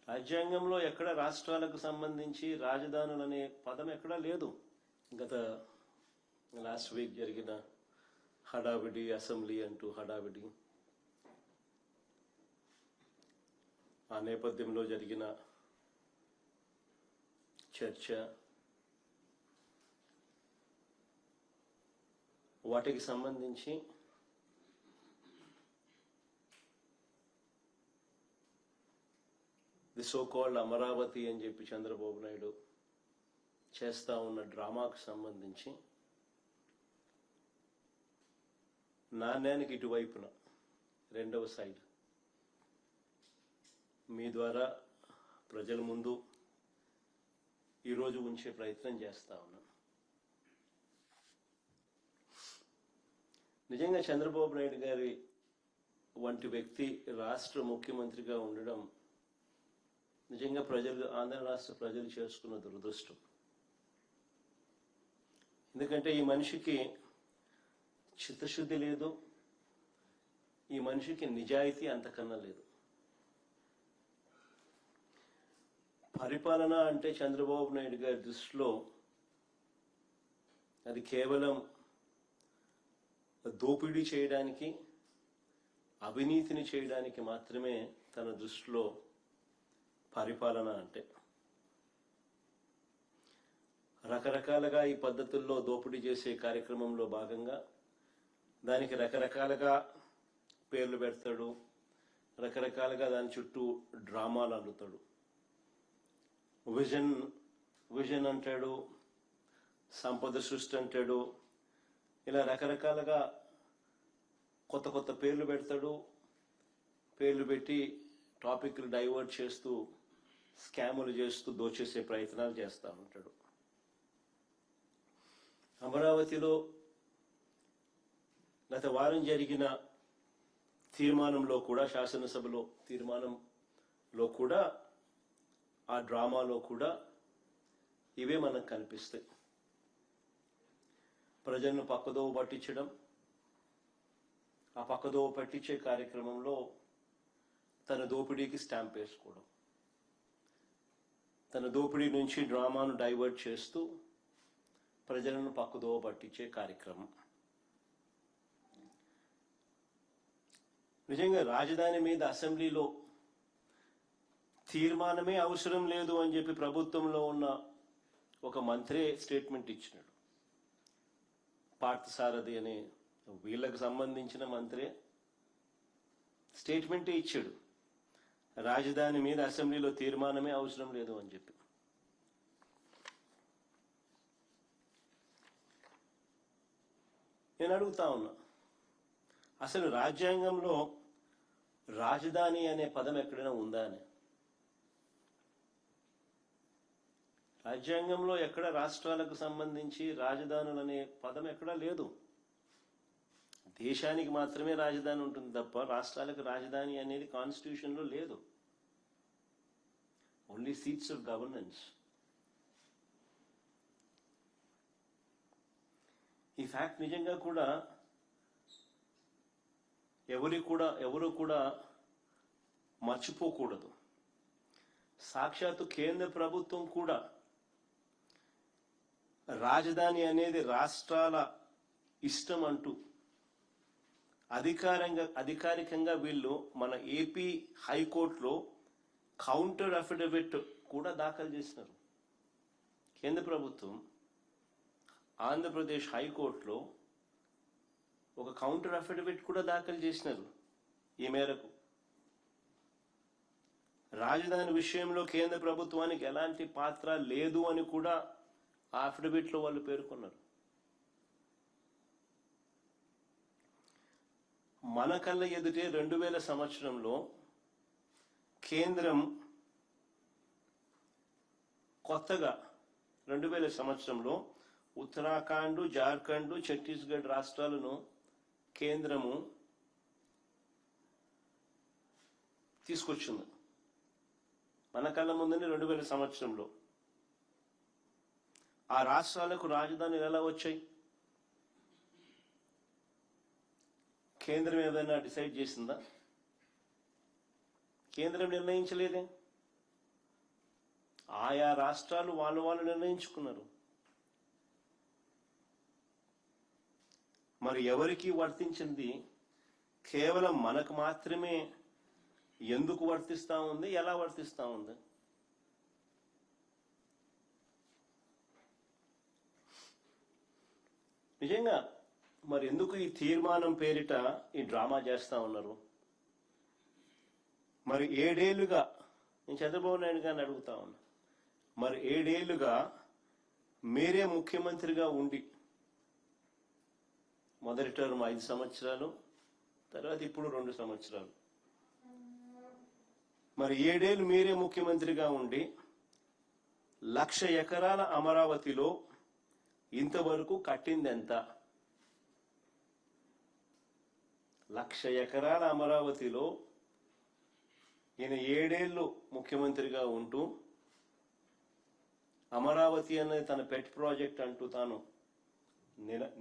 రాజ్యాంగంలో ఎక్కడ రాష్ట్రాలకు సంబంధించి రాజధానులు అనే పదం ఎక్కడా లేదు. గత లాస్ట్ వీక్ జరిగిన హడావిడి అసెంబ్లీ అంటూ హడావిడి, ఆ నేపథ్యంలో జరిగిన చర్చ, వాటికి సంబంధించి ది సో కాల్డ్ అమరావతి అని చెప్పి చంద్రబాబు నాయుడు చేస్తా ఉన్న డ్రామాకు సంబంధించి నాణ్యానికి ఇటువైపున రెండవ సైడ్ మీ ద్వారా ప్రజల ముందు ఈరోజు ఉంచే ప్రయత్నం చేస్తా ఉన్నాను. నిజంగా చంద్రబాబు నాయుడు గారి వంటి వ్యక్తి రాష్ట్ర ముఖ్యమంత్రిగా ఉండడం నిజంగా ప్రజలు, ఆంధ్ర రాష్ట్ర ప్రజలు చేసుకున్న దురదృష్టం. ఎందుకంటే ఈ మనిషికి చిత్తశుద్ధి లేదు, ఈ మనిషికి నిజాయితీ అంతకన్నా లేదు. పరిపాలన అంటే చంద్రబాబు నాయుడు గారి దృష్టిలో అది కేవలం దోపిడీ చేయడానికి, అవినీతిని చేయడానికి మాత్రమే తన దృష్టిలో పరిపాలన అంటే. రకరకాలుగా ఈ పద్ధతుల్లో దోపిడీ చేసే కార్యక్రమంలో భాగంగా దానికి రకరకాలుగా పేర్లు పెడతాడు, రకరకాలుగా దాని చుట్టూ డ్రామాలు అల్లుతాడు. విజన్ అంటాడు, సంపద సృష్టి అంటాడు, ఇలా రకరకాలుగా కొత్త కొత్త పేర్లు పెడతాడు. పేర్లు పెట్టి టాపిక్లు డైవర్ట్ చేస్తూ, స్కాములు చేస్తూ దోచేసే ప్రయత్నాలు చేస్తూ ఉంటాడు. అమరావతిలో గత వారం జరిగిన తీర్మానంలో కూడా, శాసనసభలో తీర్మానంలో కూడా, ఆ డ్రామాలో కూడా ఇవే మనకు కనిపిస్తాయి. ప్రజలను పక్కదోవ పట్టించడం, ఆ పక్కదోవ పట్టించే కార్యక్రమంలో తన దోపిడీకి స్టాంప్ వేసుకోవడం, తన దోపిడీ నుంచి డ్రామాను డైవర్ట్ చేస్తూ ప్రజలను పక్కదోవ పట్టించే కార్యక్రమం. నిజంగా రాజధాని మీద అసెంబ్లీలో తీర్మానమే అవసరం లేదు అని చెప్పి ప్రభుత్వంలో ఉన్న ఒక మంత్రే స్టేట్మెంట్ ఇచ్చినాడు. పార్థసారథి అనే వీళ్ళకు సంబంధించిన మంత్రే స్టేట్మెంటే ఇచ్చాడు, రాజధాని మీద అసెంబ్లీలో తీర్మానమే అవసరం లేదు అని చెప్పి. నేను అడుగుతా ఉన్నా, అసలు రాజ్యాంగంలో రాజధాని అనే పదం ఎక్కడైనా ఉందా అని? రాజ్యాంగంలో ఎక్కడ రాష్ట్రాలకు సంబంధించి రాజధానులు అనే పదం ఎక్కడా లేదు. దేశానికి మాత్రమే రాజధాని ఉంటుంది తప్ప రాష్ట్రాలకు రాజధాని అనేది కాన్స్టిట్యూషన్లో లేదు. Only seats of governance. ఈ ఫ్యాక్ట్ నిజంగా కూడా ఎవరు కూడా మర్చిపోకూడదు. సాక్షాత్తు కేంద్ర ప్రభుత్వం కూడా రాజధాని రాష్ట్రాల ఇష్టం అంటూ అధికారికంగా వీళ్ళు మన ఏపీ హైకోర్టులో కౌంటర్ అఫిడవిట్ కూడా దాఖలు చేసినారు. కేంద్ర ప్రభుత్వం ఆంధ్రప్రదేశ్ హైకోర్టులో ఒక కౌంటర్ అఫిడవిట్ కూడా దాఖలు చేసినారు. ఈ మేరకు రాజధాని విషయంలో కేంద్ర ప్రభుత్వానికి ఎలాంటి పాత్ర లేదు అని కూడా ఆ అఫిడవిట్లో వాళ్ళు పేర్కొన్నారు. మన కళ్ళ ఎదుటే 2000 సంవత్సరంలో కేంద్రం కొత్తగా 2000 సంవత్సరంలో ఉత్తరాఖండ్, జార్ఖండ్, ఛత్తీస్గఢ్ రాష్ట్రాలను కేంద్రము తీసుకొచ్చింది. మన కళ్ళ ముందునే 2000 సంవత్సరంలో ఆ రాష్ట్రాలకు రాజధానులు ఎలా వచ్చాయి? కేంద్రం ఏదైనా డిసైడ్ చేసిందా? కేంద్రం నిర్ణయించలేదే. ఆయా రాష్ట్రాలు వాళ్ళు నిర్ణయించుకున్నారు. మరి ఎవరికి వర్తించింది కేవలం మనకు మాత్రమే ఎందుకు వర్తిస్తా ఉంది, ఎలా వర్తిస్తా ఉంది? నిజంగా మరి ఎందుకు ఈ తీర్మానం పేరిట ఈ డ్రామా చేస్తా ఉన్నారు? మరి 7 ఏళ్లుగా నేను చంద్రబాబు నాయుడు గారిని అడుగుతా ఉన్నా, మరి 7 ఏళ్లుగా మీరే ముఖ్యమంత్రిగా ఉండి, మొదటి టర్మ్ 5 సంవత్సరాలు, తర్వాత ఇప్పుడు 2 సంవత్సరాలు, మరి 7 ఏళ్ళు మీరే ముఖ్యమంత్రిగా ఉండి 1,00,000 ఎకరాల అమరావతిలో ఇంతవరకు కట్టింది ఎంత? 1,00,000 ఎకరాల అమరావతిలో ఈయన 7 ఏళ్ళు ముఖ్యమంత్రిగా ఉంటూ అమరావతి అనేది తన పెట్ ప్రాజెక్ట్ అంటూ తాను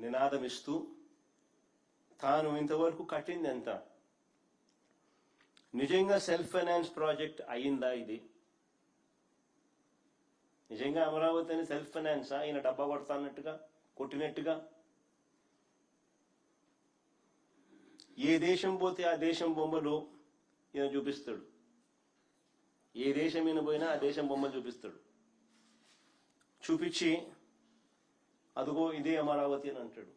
నినాదమిస్తూ తాను ఇంతవరకు కట్టింది ఎంత? నిజంగా సెల్ఫ్ ఫైనాన్స్ ప్రాజెక్ట్ అయిందా ఇది? నిజంగా అమరావతి అని సెల్ఫ్ ఫైనాన్సా? ఈయన డబ్బా కొడతానట్టుగా కొట్టినట్టుగా? ఏ దేశం పోతే ఆ దేశం బొమ్మలు ఈయన చూపిస్తాడు. ఏ దేశం ఈయన పోయినా ఆ దేశం బొమ్మలు చూపిస్తాడు. చూపించి అదిగో ఇదే అమరావతి అని అంటాడు.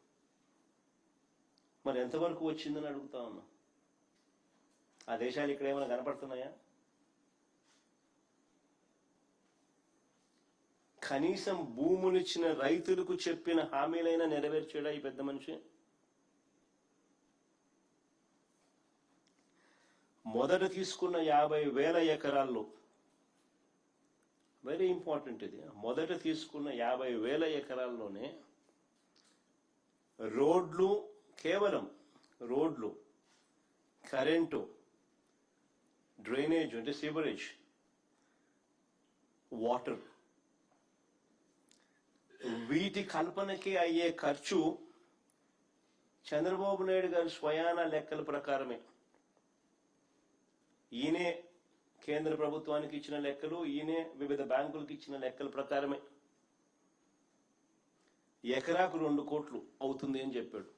మరి ఎంతవరకు వచ్చిందని అడుగుతా ఉన్నా. ఆ దేశాలు ఇక్కడ ఏమైనా కనపడుతున్నాయా? కనీసం భూములు ఇచ్చిన రైతులకు చెప్పిన హామీలైనా నెరవేర్చాడా ఈ పెద్ద మనిషి? మొదట తీసుకున్న 50,000 ఎకరాల్లో, వెరీ ఇంపార్టెంట్ ఇది, మొదట తీసుకున్న 50,000 ఎకరాల్లోనే రోడ్లు, కేవలం రోడ్లు, కరెంటు, డ్రైనేజ్ అంటే సీవరేజ్, వాటర్, వీటి కల్పనకి అయ్యే ఖర్చు చంద్రబాబు నాయుడు గారి స్వయాన లెక్కల ప్రకారమే, ఈయనే కేంద్ర ప్రభుత్వానికి ఇచ్చిన లెక్కలు, ఈయనే వివిధ బ్యాంకులకు ఇచ్చిన లెక్కల ప్రకారమే ఎకరాకు 2 కోట్లు అవుతుంది అని చెప్పాడు.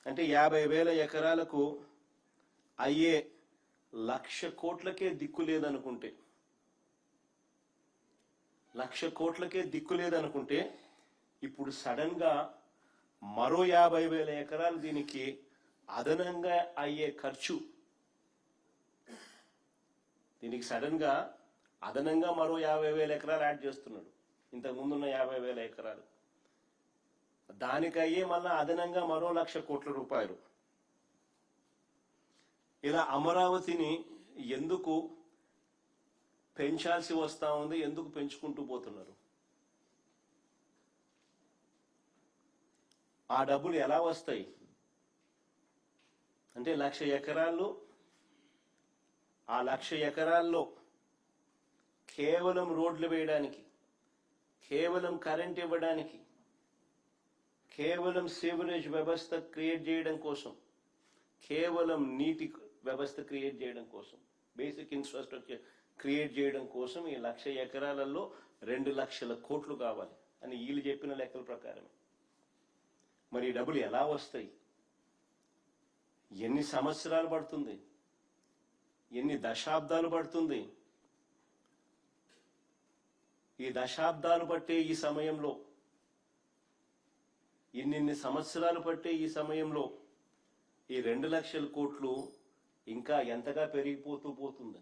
అంటే 50,000 ఎకరాలకు అయ్యే 1,00,000 కోట్లకే దిక్కు లేదనుకుంటే, 1,00,000 కోట్లకే దిక్కు లేదనుకుంటే ఇప్పుడు సడన్ గా మరో 50,000 ఎకరాలు దీనికి అదనంగా అయ్యే ఖర్చు, దీనికి సడన్ గా అదనంగా మరో 50,000 ఎకరాలు యాడ్ చేస్తున్నాడు. ఇంతకు ముందున్న 50,000 ఎకరాలు దానికయ్యే మళ్ళా అదనంగా మరో 1,00,000 కోట్ల రూపాయలు. ఇలా అమరావతిని ఎందుకు పెంచాల్సి వస్తా ఉంది, ఎందుకు పెంచుకుంటూ పోతున్నారు? ఆ డబ్బులు ఎలా వస్తాయి అంటే 1,00,000 ఎకరాలు, ఆ 1,00,000 ఎకరాల్లో కేవలం రోడ్లు వేయడానికి, కేవలం కరెంట్ ఇవ్వడానికి, కేవలం సివరేజ్ వ్యవస్థ క్రియేట్ చేయడం కోసం, కేవలం నీటి వ్యవస్థ క్రియేట్ చేయడం కోసం, బేసిక్ ఇన్ఫ్రాస్ట్రక్చర్ క్రియేట్ చేయడం కోసం ఈ 1,00,000 ఎకరాలలో 2,00,000 కోట్లు కావాలి అని వీళ్ళు చెప్పిన లెక్కల ప్రకారమే. మరి ఈ డబ్బులు ఎలా వస్తాయి? ఎన్ని సంవత్సరాలు పడుతుంది? ఎన్ని దశాబ్దాలు పడుతుంది? ఈ దశాబ్దాలు పట్టే ఈ సమయంలో, ఇన్ని సంవత్సరాలు పట్టే ఈ సమయంలో ఈ 2,00,000 కోట్లు ఇంకా ఎంతగా పెరిగిపోతూ పోతుంది?